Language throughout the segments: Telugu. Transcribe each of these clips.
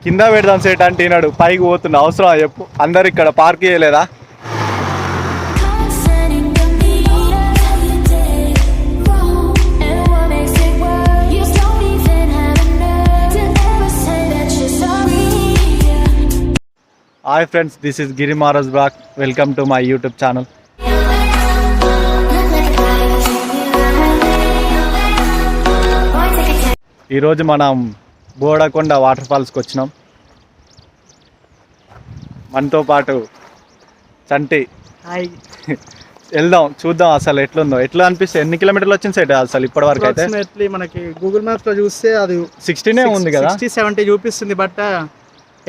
కింద పెడదాం సెట్ అంటే ఈనాడు పైకి పోతున్నా అవసరం చెప్పు. అందరు ఇక్కడ పార్క్ చేయలేదా? Hi friends, this is Giri Maharaj blog. Welcome to my YouTube channel. ఈరోజు మనం బోడకొండ వాటర్ ఫాల్స్కి వచ్చినాం. మనతో పాటు చంటి. హాయ్. వెళ్దాం, చూద్దాం అసలు ఎట్లుందో. ఎట్లా అనిపిస్తుంది? ఎన్ని కిలోమీటర్లు వచ్చింది సైడ్ అసలు ఇప్పటి వరకు? అయితే మనకి గూగుల్ మ్యాప్స్ లో చూస్తే అది 16 ఉంది కదా, 60-70 చూపిస్తుంది. బట్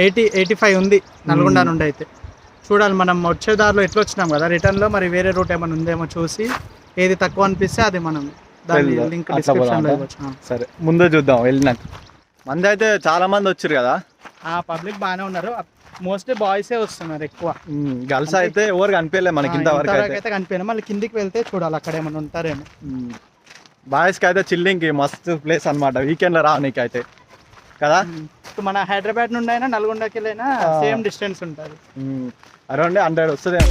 80-85 ఉంది నల్గొండ నుండి. అయితే చూడాలి, మనం వచ్చే దారిలో ఎట్లా వచ్చినాం కదా, రిటర్న్ లో మరి వేరే రూట్ ఏమైనా ఉందేమో చూసి ఏది తక్కువ అనిపిస్తే అది మనం దాని లింక్ డిస్క్రిప్షన్ లో ఇవ్వచ్చు. సరే, ముందే చూద్దాం వెళ్ళినాక. మంది అయితే చాలా మంది వచ్చారు కదా. పబ్లిక్ బాగానే ఉన్నారు. మోస్ట్లీ బాయ్సే వస్తున్నారు ఎక్కువ. గర్ల్స్ అయితే ఎవరు కనిపించలేదు మనకి ఇంతవరకు అయితే కనిపించలేదు. మళ్ళీ కిందికి వెళ్తే చూడాలి అక్కడ ఏమైనా ఉంటారేమో. బాయ్స్కి అయితే చిల్లింగ్కి మస్తు ప్లేస్ అనమాట. వీకెండ్లో రావడానికి అయితే కదా. మన హైదరాబాద్ నుండి అయినా నల్గొండకి వెళ్ళైనా సేమ్ డిస్టెన్స్ ఉంటుంది. అరౌండ్ 100 వస్తుంది.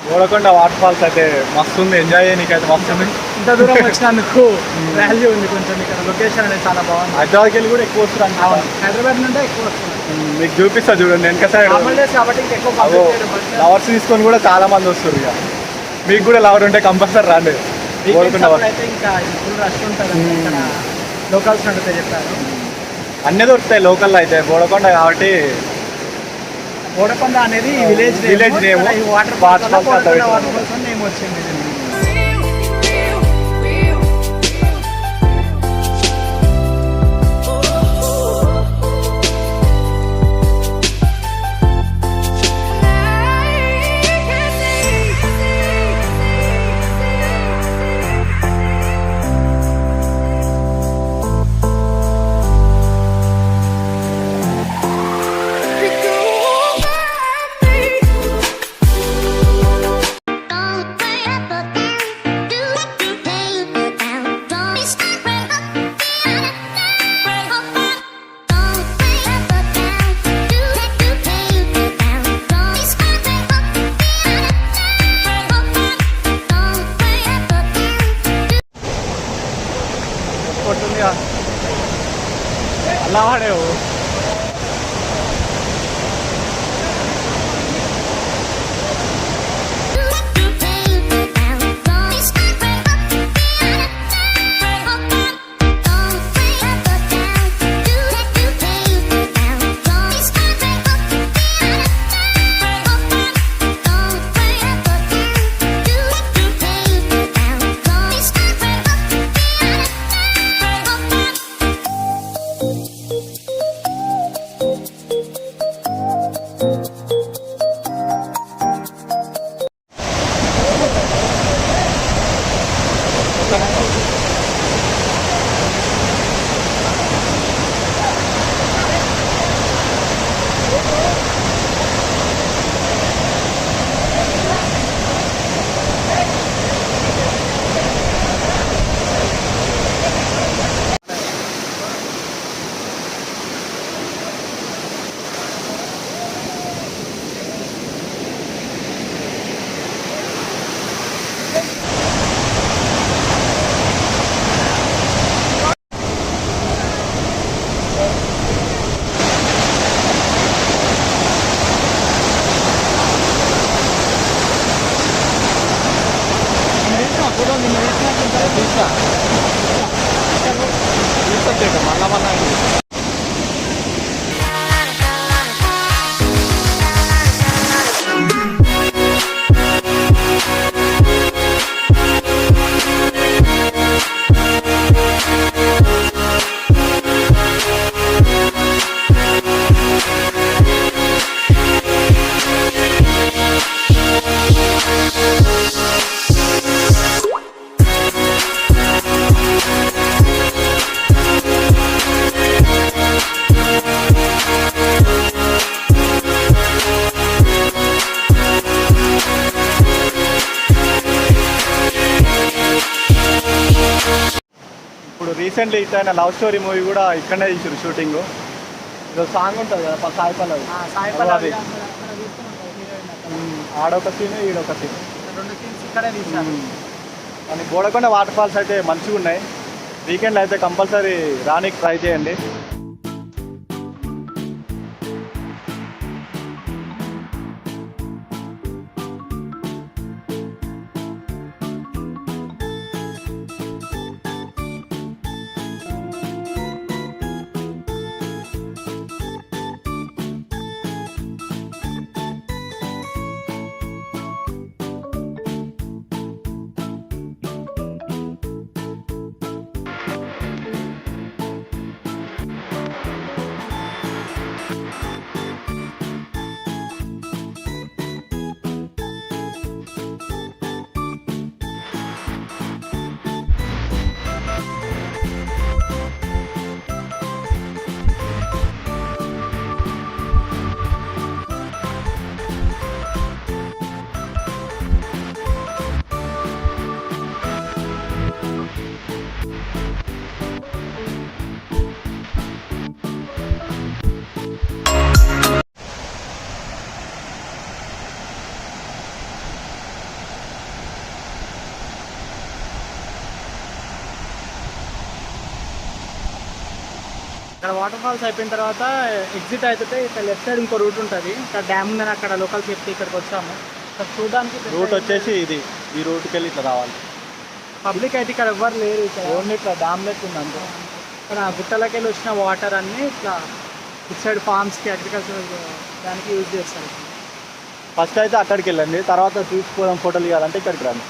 గోడకొండ వాటర్ ఫాల్స్ అయితే మస్తు ఉంది. ఎంజాయ్ చేయడానికి మస్తు ఉంది. ఇంత దూరం వచ్చినందుకు వాల్యూ ఉంది కొంచెం. ఇక్కడ లొకేషన్ అనేది చాలా బాగుంది. హైదరాబాద్కి వెళ్ళి కూడా ఎక్కువ వస్తారు. హైదరాబాద్ నుండి ఎక్కువ వస్తుంది. మీకు చూపిస్తా చూడండి వెనక సైడ్ కాబట్టి ఎక్కువ ఫ్లవర్స్ తీసుకొని కూడా చాలా మంది వస్తారు. ఇక మీకు కూడా లవర్ ఉంటే కంపల్సరీ రాండి వీకెండ్స్ అయితే ఇంకా ఫుల్ రష్ ఉంటుంది ఇక్కడ లోకల్స్ నడితే చెప్పారు. అన్నీ దొరుకుతాయి లోకల్లో అయితే, బోడకొండ కాబట్టి. బోడకొండ అనేది village name, water water falls name వచ్చింది. అలా వాడేవు రీసెంట్లీ హిట్ అయిన లవ్ స్టోరీ మూవీ కూడా ఇక్కడనే తీసారు షూటింగ్. ఇదో సాంగ్ ఉంటుంది కదా సాయి పల్లవి, ఆడొక సీన్ ఈడొక సీన్, 2 సీన్స్ ఇక్కడే తీసారు. అని బోడకొండ వాటర్ ఫాల్స్ అయితే మంచిగా ఉన్నాయి. వీకెండ్లో అయితే కంపల్సరీ రానికి ట్రై చేయండి. ఇక్కడ వాటర్ ఫాల్స్ అయిపోయిన తర్వాత ఎగ్జిట్ అయితే ఇక్కడ లెఫ్ట్ సైడ్ ఇంకో రూట్ ఉంటుంది. ఇక్కడ డ్యామ్ ఉందని అక్కడ లోకల్ చెప్తే ఇక్కడికి వచ్చాము. ఇక్కడ చూడడానికి రూట్ వచ్చేసి ఇది ఈ రూట్కి వెళ్ళి ఇట్లా రావాలి. పబ్లిక్ అయితే ఇక్కడ ఎవ్వరు లేరు. ఇక్కడ ఓన్లీ ఇట్లా డ్యామ్ లెక్క ఉంది అంతే. ఇక్కడ గుట్టలకి వెళ్ళి వచ్చిన వాటర్ అన్నీ ఇట్లా ఇటు సైడ్ ఫార్మ్స్కి అగ్రికల్చర్ దానికి యూజ్ చేస్తారు. ఫస్ట్ అయితే అక్కడికి వెళ్ళండి, తర్వాత చూసిపోదాం ఫోటోలు ఇవ్వాలంటే ఇక్కడికి రండి.